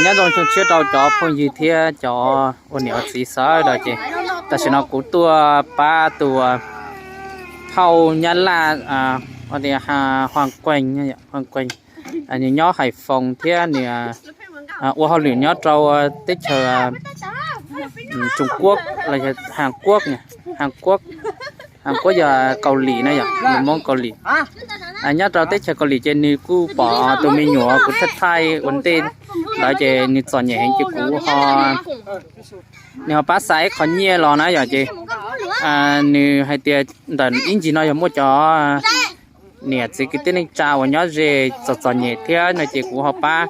nhớ trong trong chiếc đầu chó phong gì thế chó ôn nhớ xí xóa rồi chị ta sẽ nó cú tua ba tua thâu nhá là ở đây hoàng quanh như vậy hoàng quanh những nhó Hải Phòng thế nè ô họ luyện nhó trâu tích chờ Trung Quốc là Hàn Quốc nè Hàn Quốc giờ Cầu Lì này vậy món Cầu Lì nhớ trâu tích chờ Cầu Lì trên ni cú bỏ tụi mình nhổ cú thất thay ổn tên đó chị ni chọn nhẹ hình chữ cú họ ni họ bắt sải khó nhẹ lò này vậy chị ni hay tiệt đần in gì nói mua cho nè chỉ cái tên trào và nhớ về chọn nhẹ thế này chị cú họ bắt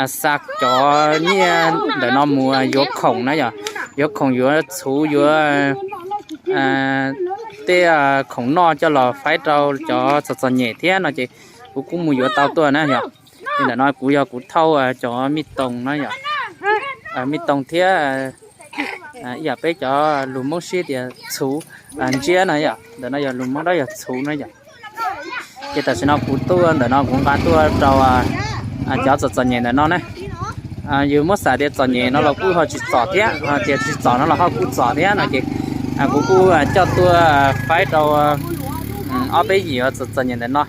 sạc cho nhẹ để nó mua vô khổng này vậy vô khổng vô chú vô tê khổng no cho lò phải trâu cho chọn nhẹ thế này chị cú cũng mua vô tàu tua này vậy thì là nói cú giờ cú thâu cho mít tông nó vậy mít tông thế giờ bé cho lùm mốc xí thì chú chia này vậy để nó giờ lùm mốc đó giờ chú này vậy cái ta sẽ nó cú tua để nó cũng cá tua trâu cho chọn nhẹ để nó này dù mất xài để chọn nhẹ nó là cú họ chỉ chọn thế thì chỉ chọn nó là họ cú chọn thế này chị cú cho tua phải trâu ở bên gì ở chọn nhẹ để nó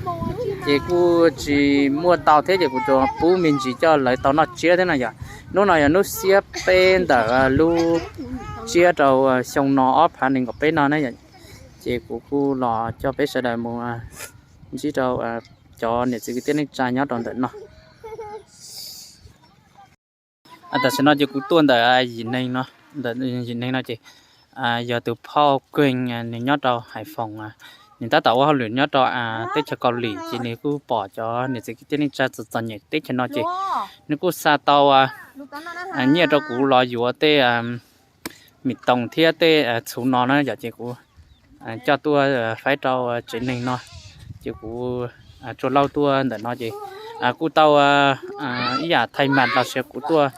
chị cô chỉ mua tàu thế thì cô cho bố mình chỉ cho lấy tàu nó chia thế này vậy lúc nào nó xếp bên đỡ lu chia đầu xong nó ốp hành định của bên nó này vậy chị cô lò cho bé sẽ đợi mua chỉ đầu cho để chỉ cái tiếng trai nhớ tròn tận nó ta sẽ nói cho cô tuân đợi gì này nó đợi gì này nó chị giờ từ Paul Quỳnh nên nhớ đầu Hải Phòng người ta tạo họ luyện nhớ cho tết cho Cầu Lì chỉ nếu cứ bỏ cho nếu chỉ cái này cho chọn nhẹ tết cho nó chỉ nếu cứ xa tàu nhiều cho cũ lo dùa tê mít tông thiê tê chú nó giờ chỉ cũ cho tua phải trâu chỉ nên nó chỉ cũ cho lâu tua để nó chỉ cũ tàu ý là thay mặt là sẽ cũ tua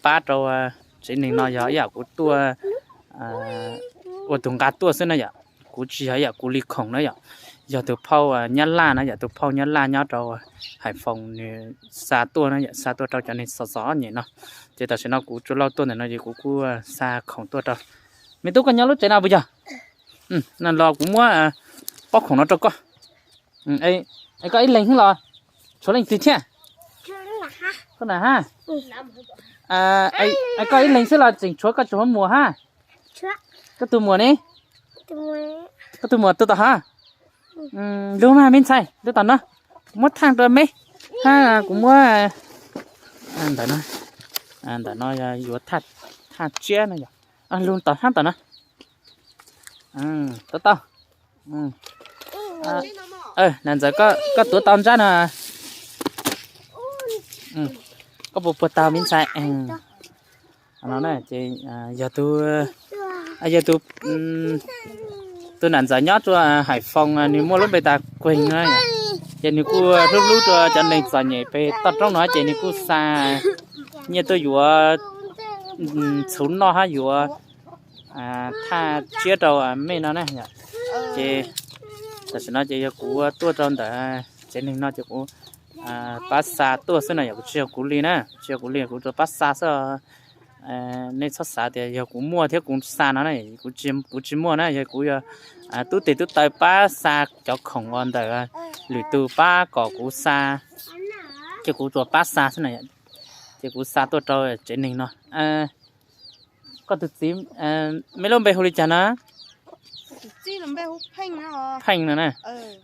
ba trâu chỉ nên nó giờ ý là cũ tua ở tùng cá tua xí này giờ cú chỉ hay cú lì khổng đấy giờ từ phao nhát la nó giờ từ phao nhát la nhát trâu Hải Phòng xa tua nó xa tua trâu cho nên rõ nhỉ nó chỉ ta sẽ nó cú cho lâu tua này nó gì cú xa khổng tua trâu mình tôi cần nhớ lúc chạy nào bây giờ nên lo cũng muốn bóc khổng nó trâu co ấy có ít lên không lo số lên từ chưa con nào ha ấy có ít lên sẽ là chỉnh chúa cái chúa mùa ha cái từ mùa này cái từ mùa từ tao ha luôn mà mình xài từ tao nó mất thang rồi mấy ha cũng mua anh ta nói vừa thắt chia này luôn tao hát tao nó tao nên giờ có tuổi tao ra nè có bộ tao mình xài nó này chị giờ tôi nản giải nhót cho Hải Phòng nếu mua lúc bây ta quên nữa chị nếu cô lúc cho nên giải nhảy về tao trong nói chị nếu cô xa như tôi vừa xuống nó ha vừa tha chia đầu mấy nó này chị ta sẽ nói chị cô tôi trong đó chị nên nói chị cô bắt xa tôi sẽ này chiều cô li nè chiều cô li cô cho bắt xa sao nên xuất xả thì giờ cũng mua theo cũng xa nó này cũng chỉ mua này giờ cũng tôi thì tôi tới ba xa cho khổng ngon đời lưỡi từ ba cỏ cũng xa chứ cũng cho ba xa thế này chứ cũng xa tôi cho chế ninh nó có thực tím mấy lông bê hồ đi chả nó phanh nữa nè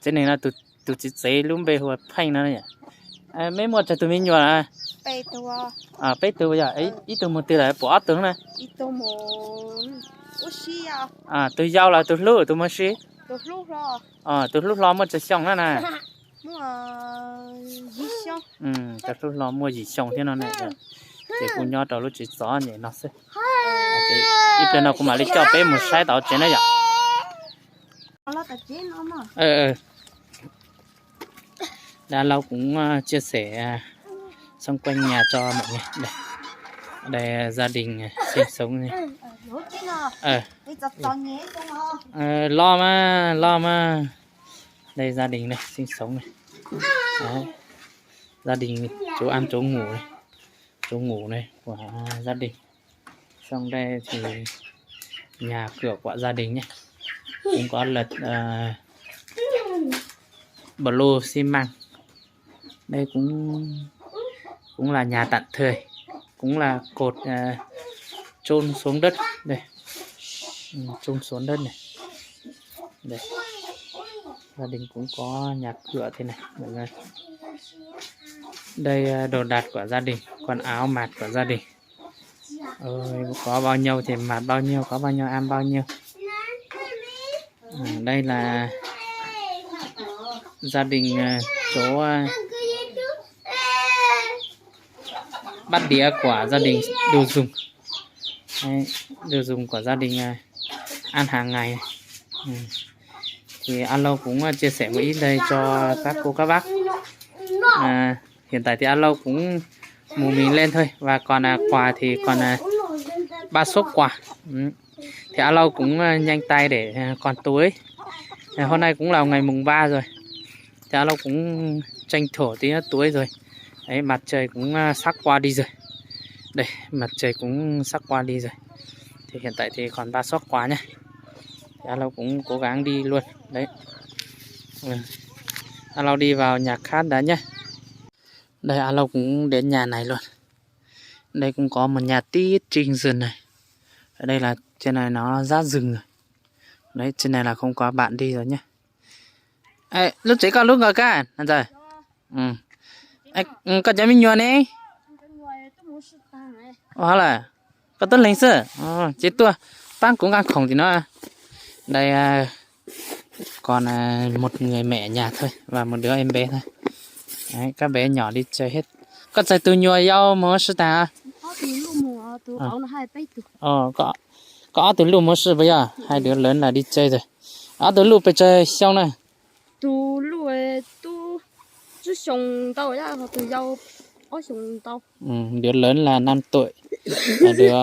chế ninh là tôi chỉ chế lông bê hồ phanh nữa này mấy mua cho tụi mình nhiều à bé tua giờ ấy ít tụi một tiêu lại bỏ tướng này ít tụi một xí tôi giao là tôi lúa tôi mới xí tôi lúc rồi tôi lúc lo mua chỉ xong đó nè mua gì xong tôi lúc lo mua gì xong thế nó này thì cũng nhớ đầu lúc chỉ gió nhỉ nó sẽ ít bên nào cũng mà lấy cho bé một sai tàu trên đấy vậy đã lâu cũng chia sẻ xung quanh nhà cho mọi người đây gia đình sinh sống này lo mà đây gia đình này sinh sống này đấy. Gia đình chỗ ăn chỗ ngủ này. chỗ ngủ này của gia đình. Trong đây thì nhà cửa của gia đình nhé, cũng có lợt bờ lô xi măng. Đây cũng là nhà tạm thời, cũng là cột chôn xuống đất đây, chôn xuống đất này. Đây gia đình cũng có nhà cửa thế này mọi người. Đây đồ đạc của gia đình, quần áo mặc của gia đình. Có bao nhiêu thì mặc bao nhiêu, có bao nhiêu ăn bao nhiêu. Đây là gia đình chỗ bát đĩa của gia đình, đồ dùng. Đây, đồ dùng của gia đình ăn hàng ngày. Thì Alo cũng chia sẻ một ít đây cho các cô các bác. Hiện tại thì Alo cũng mù mình lên thôi, và còn quà thì còn 3 shop quà. Thì Alo cũng nhanh tay để còn túi. Hôm nay cũng là ngày mùng 3 rồi, thì Alo cũng tranh thủ tí túi rồi. Đấy, mặt trời cũng sắc qua đi rồi. Đây, mặt trời cũng sắc qua đi rồi. Thì hiện tại thì còn 3 shop quà nhé. Thì Alo cũng cố gắng đi luôn. Đấy. Alo đi vào nhà khác đã nhé. Đây Alo cũng đến nhà này luôn. Đây cũng có một nhà tít trên rừng này. Ở đây là trên này nó ra rừng rồi. Đấy, trên này là không có bạn đi rồi nhé. Ê, lúc chế có lúc ngờ cả anh rồi. Có cho mình nhua nè. Là có tốt linh sự. Chế tua bác cũng đang khổng thì nó. Đây còn một người mẹ nhà thôi và một đứa em bé thôi. Đấy, các bé nhỏ đi chơi hết. Có chạy từ nhua nhau mà sư ta. Có từ lúc mới sư bây giờ hai đứa lớn là đi chơi rồi. Từ lúc bây chơi xong này. Từ lúc chú sùng tàu ra hoặc từ dâu ở sùng tàu. Đứa lớn là 5 tuổi. Đứa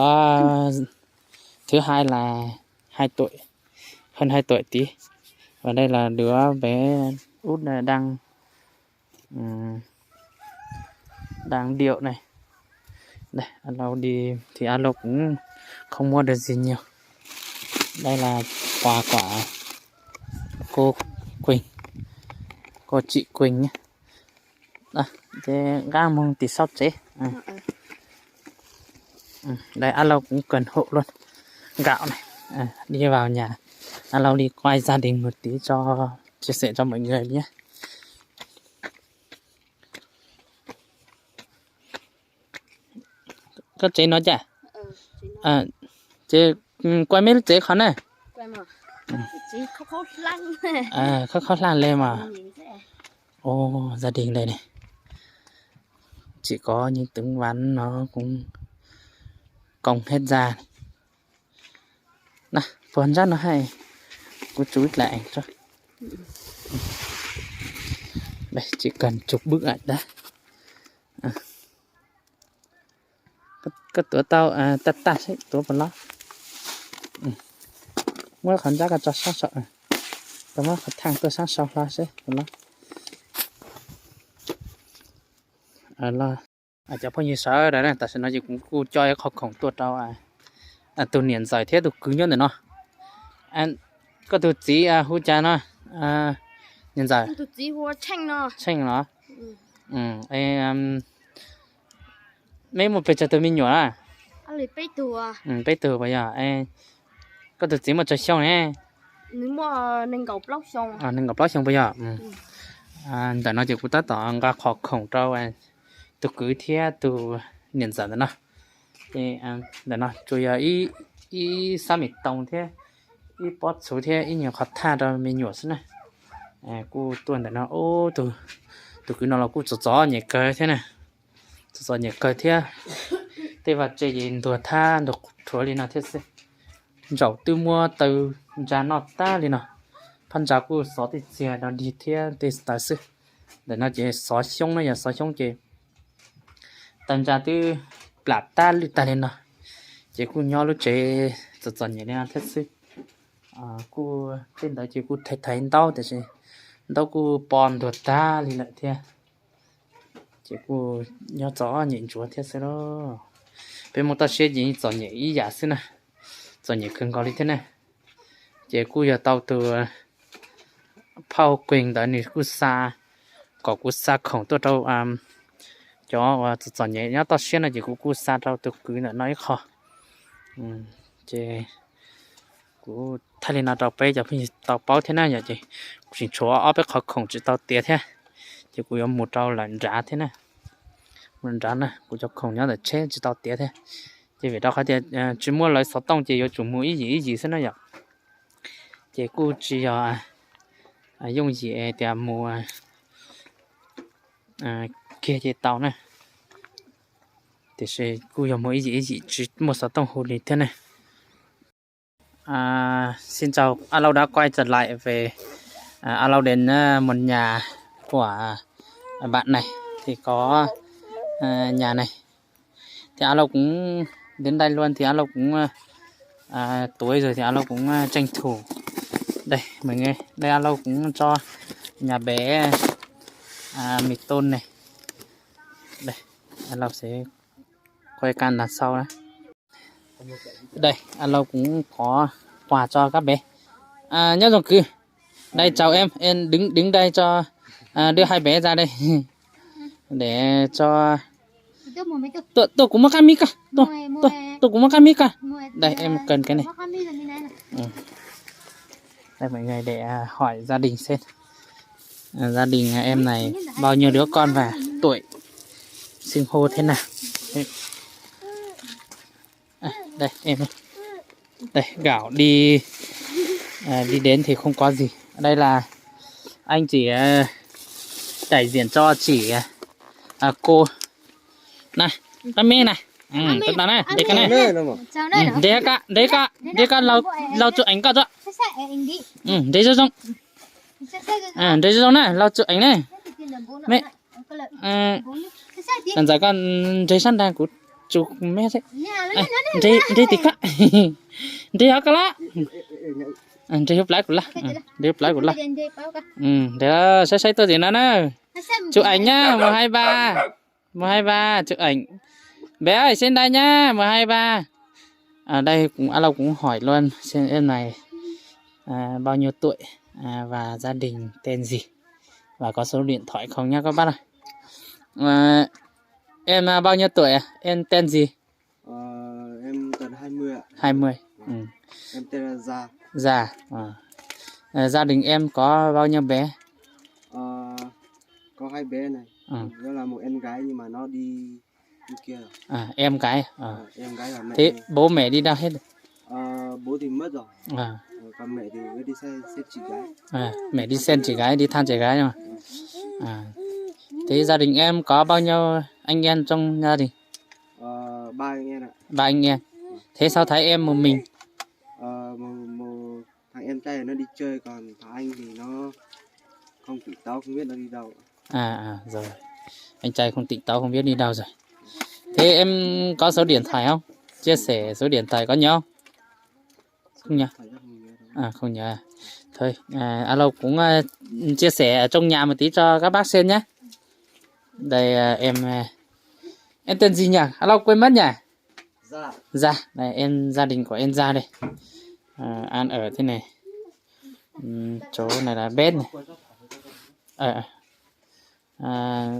thứ hai là 2 tuổi, hơn 2 tuổi tí. Và đây là đứa bé út này đang điệu này. Đây Alo đi thì Alo cũng không mua được gì nhiều. Đây là quà của cô Quỳnh, cô chị Quỳnh nhé. Thế gang mong tí sót chế. Đây Alo cũng cần hộ luôn gạo này. Đi vào nhà Alo đi quay gia đình một tí cho chia sẻ cho mọi người nhé. Có chế nói chả? Chế quay mấy chế khó này. Quay mà. Chế khó lăn. Khó lăn lên mà. Gia đình đây này. Chỉ có những tấm ván nó cũng cong hết ra. Nào, phần ra nó hay. Cô chú ít lại cho. Đây, chỉ cần chụp bức ảnh đã. Cái tựa tao tắt ấy, tựa phần lót. Mới khẩn ra cả cho sáng sợ. Tao mới khẩn thang tựa sáng sau la sẽ phần lót. Là cho bao nhiêu sợ đấy này, tại sao nó chỉ cũng cô cho học khổng tuột đâu tôi niệm giải thế tôi cứ nhớ được nó. Có tôi chỉ hú cha nó niệm giải. Tôi chỉ hú chanh nó. Chanh nó. Mấy một bịch cho tôi mình nhỏ à? Lấy bịch từ bịch từ bây giờ có tôi chỉ một trái xong nè. Nếu mà nên gọc lóc xong. Nên gọc lóc xong bây giờ. Tại nó chỉ cũng tất tỏ các học khổng trâu tôi cứ thế tôi niệm giải nó. Thì để nó chủ yếu ý sao mình tông thế, ý bớt số thế, ý nhiều khó tha rồi mình nhổ xuống này. Cô tuần để nó tôi cứ nó là cô gió nhẹ cơ thế này, gió nhẹ cơ thế. Thế và chơi gì tôi tha được thua đi nào thế sẽ, dầu tôi mua từ giá nọ ta đi nào, phân giá cô xóa thì xe nó đi thế để tài sự, để nó chỉ xóa xong nó giờ xóa xong chỉ, tầm giá tôi là ta lụt ta lên nào, chỉ cô nhau lúc chơi giật nhẹ nha thế sự. Cô trên đó chỉ cô thấy đau thì gì đau cô bòn được ta thì lại thế chỉ cô nhớ rõ nhìn chúa thế sao đó bên một ta sẽ gì chọn nhẹ ý giả xin nè chọn nhẹ cần có đi thế này chỉ cô giờ tàu từ phao quỳnh tới này cô xa có cô xa khổng tôi đâu cho chọn nhẹ nhớ ta sẽ là chỉ cô xa đâu từ cứ là nói khó chỉ cô thay lên nào tàu bay giờ phải tàu bao thế này vậy chị chỉ chúa ở bên khó khổng chỉ tàu tiệt thế chỉ cô có một trâu lạnh giá thế này mình rán này cô cho khổng nhớ là chế chỉ tàu tiệt thế chỉ vì đó khai tiền chỉ mua lại sáu tông chỉ có chủ mua ý gì thế này vậy chỉ cô chỉ dùng gì để mua kia chỉ tàu này thì sẽ cô dùng mua ý gì chỉ một sáu tông hồ lý thế này xin chào alo đã quay trở lại về alo đến một nhà của bạn này thì có nhà này thì alo cũng đến đây luôn thì alo cũng tối rồi thì alo cũng tranh thủ đây mọi người đây alo cũng cho nhà bé mì tôm này đây alo sẽ quay can đằng sau đó đây alo cũng có quà cho các bé nhớ rồi cứ đây chào em đứng đây cho đưa hai bé ra đây để cho tôi cũng mắc cam cả tôi cũng mắc cam cả đây em cần cái này đây mọi người để hỏi gia đình xem gia đình em này bao nhiêu đứa con và tuổi xưng hô thế nào đây em đây gạo đi đi đến thì không có gì đây là anh chỉ đại diện cho chỉ cô này tắm mê này tắm đá này đây cái này đấy cả lau chụp ảnh cả rồi đấy cho xong đấy cho xong này lau chụp ảnh này mẹ lần dài con đấy sẵn đang cút chụp mẹ thế đấy tí cả đấy hả cả lá đấy hấp lái của lá đấy hấp lái của lá đấy sẽ tôi gì nữa nè chụp ảnh nhá 123 chụp ảnh bé ơi xin đây nhá 123 ở đây cũng alo cũng hỏi luôn xem em này bao nhiêu tuổi và gia đình tên gì và có số điện thoại không nhá các bác ơi em bao nhiêu tuổi em tên gì em tầm 20 ạ 20 em tên là Gia Gia gia đình em có bao nhiêu bé có hai bé này đó là một em gái nhưng mà nó đi kia rồi. Em gái em gái là mẹ thế bố mẹ đi đâu hết bố thì mất rồi còn mẹ thì cứ đi xem chị gái mẹ đi xem chị gái đi thăm chị gái mà thế gia đình em có bao nhiêu anh em trong gia đình 3 anh em ạ 3 anh em thế sao thấy em một mình một thằng em trai nó đi chơi còn thằng anh thì nó không tỉnh táo không biết nó đi đâu rồi anh trai không tỉnh táo không biết đi đâu rồi thế em có số điện thoại không chia sẻ số điện thoại có nhớ không nhớ không nhớ thôi alo cũng chia sẻ ở trong nhà một tí cho các bác xem nhé đây em tên gì nhỉ alo quên mất nhỉ Gia này em gia đình của em Gia đây ăn ở thế này chỗ này là bếp này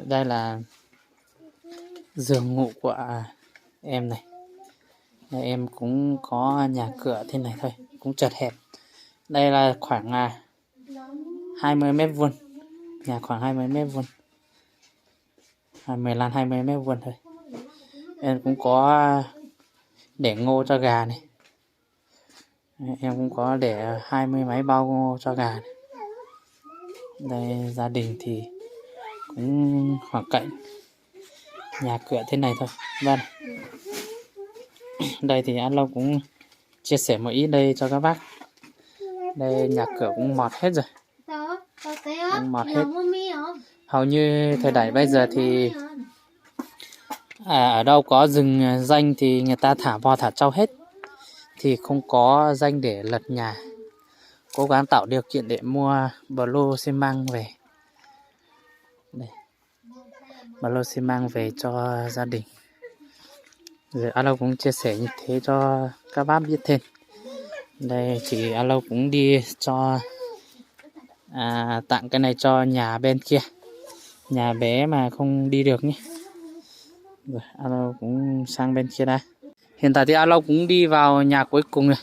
đây là giường ngủ của em này đây, em cũng có nhà cửa thế này thôi cũng chật hẹp đây là khoảng 20 mét vuông nhà khoảng 20 mét vuông 20 mét vuông thôi em cũng có để ngô cho gà này em cũng có để 20 máy bao ngô cho gà này. Đây gia đình thì cũng hoàn cảnh nhà cửa thế này thôi vâng đây thì anh Long cũng chia sẻ một ít đây cho các bác đây nhà cửa cũng mọt hết rồi cũng mọt hết hầu như thời đại bây giờ thì ở đâu có rừng danh thì người ta thả bò thả trâu hết thì không có danh để lật nhà cố gắng tạo điều kiện để mua bờ lô xi măng về đây. bà lâu sẽ mang về cho gia đình. Rồi alo cũng chia sẻ như thế cho các bác biết thêm. Đây thì alo cũng đi cho tặng cái này cho nhà bên kia, nhà bé mà không đi được nhé. Rồi alo cũng sang bên kia đây. Hiện tại thì alo cũng đi vào nhà cuối cùng rồi.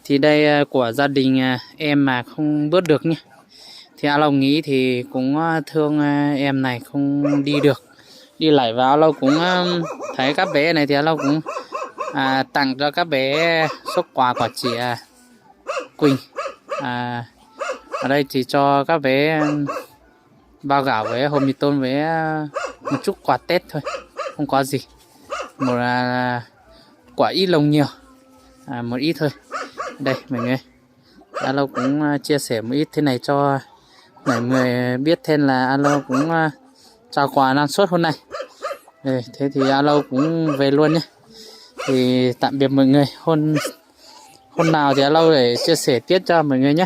Thì đây của gia đình em mà không bớt được nhé. Thì alo nghĩ thì cũng thương em này không đi được, đi lại vào alo cũng thấy các bé này thì alo cũng tặng cho các bé số quà của chị Quỳnh. Ở đây chỉ cho các bé bao gạo với hộp mì tôm với một chút quà Tết thôi, không có gì. Một quả ít lồng nhiều, một ít thôi. Đây mọi người, alo cũng chia sẻ một ít thế này cho mọi người biết thêm là alo cũng trao quà năng suất hôm nay. Thế thì alo cũng về luôn nhé. Thì tạm biệt mọi người, hôm nào thì alo để chia sẻ tiếp cho mọi người nhé.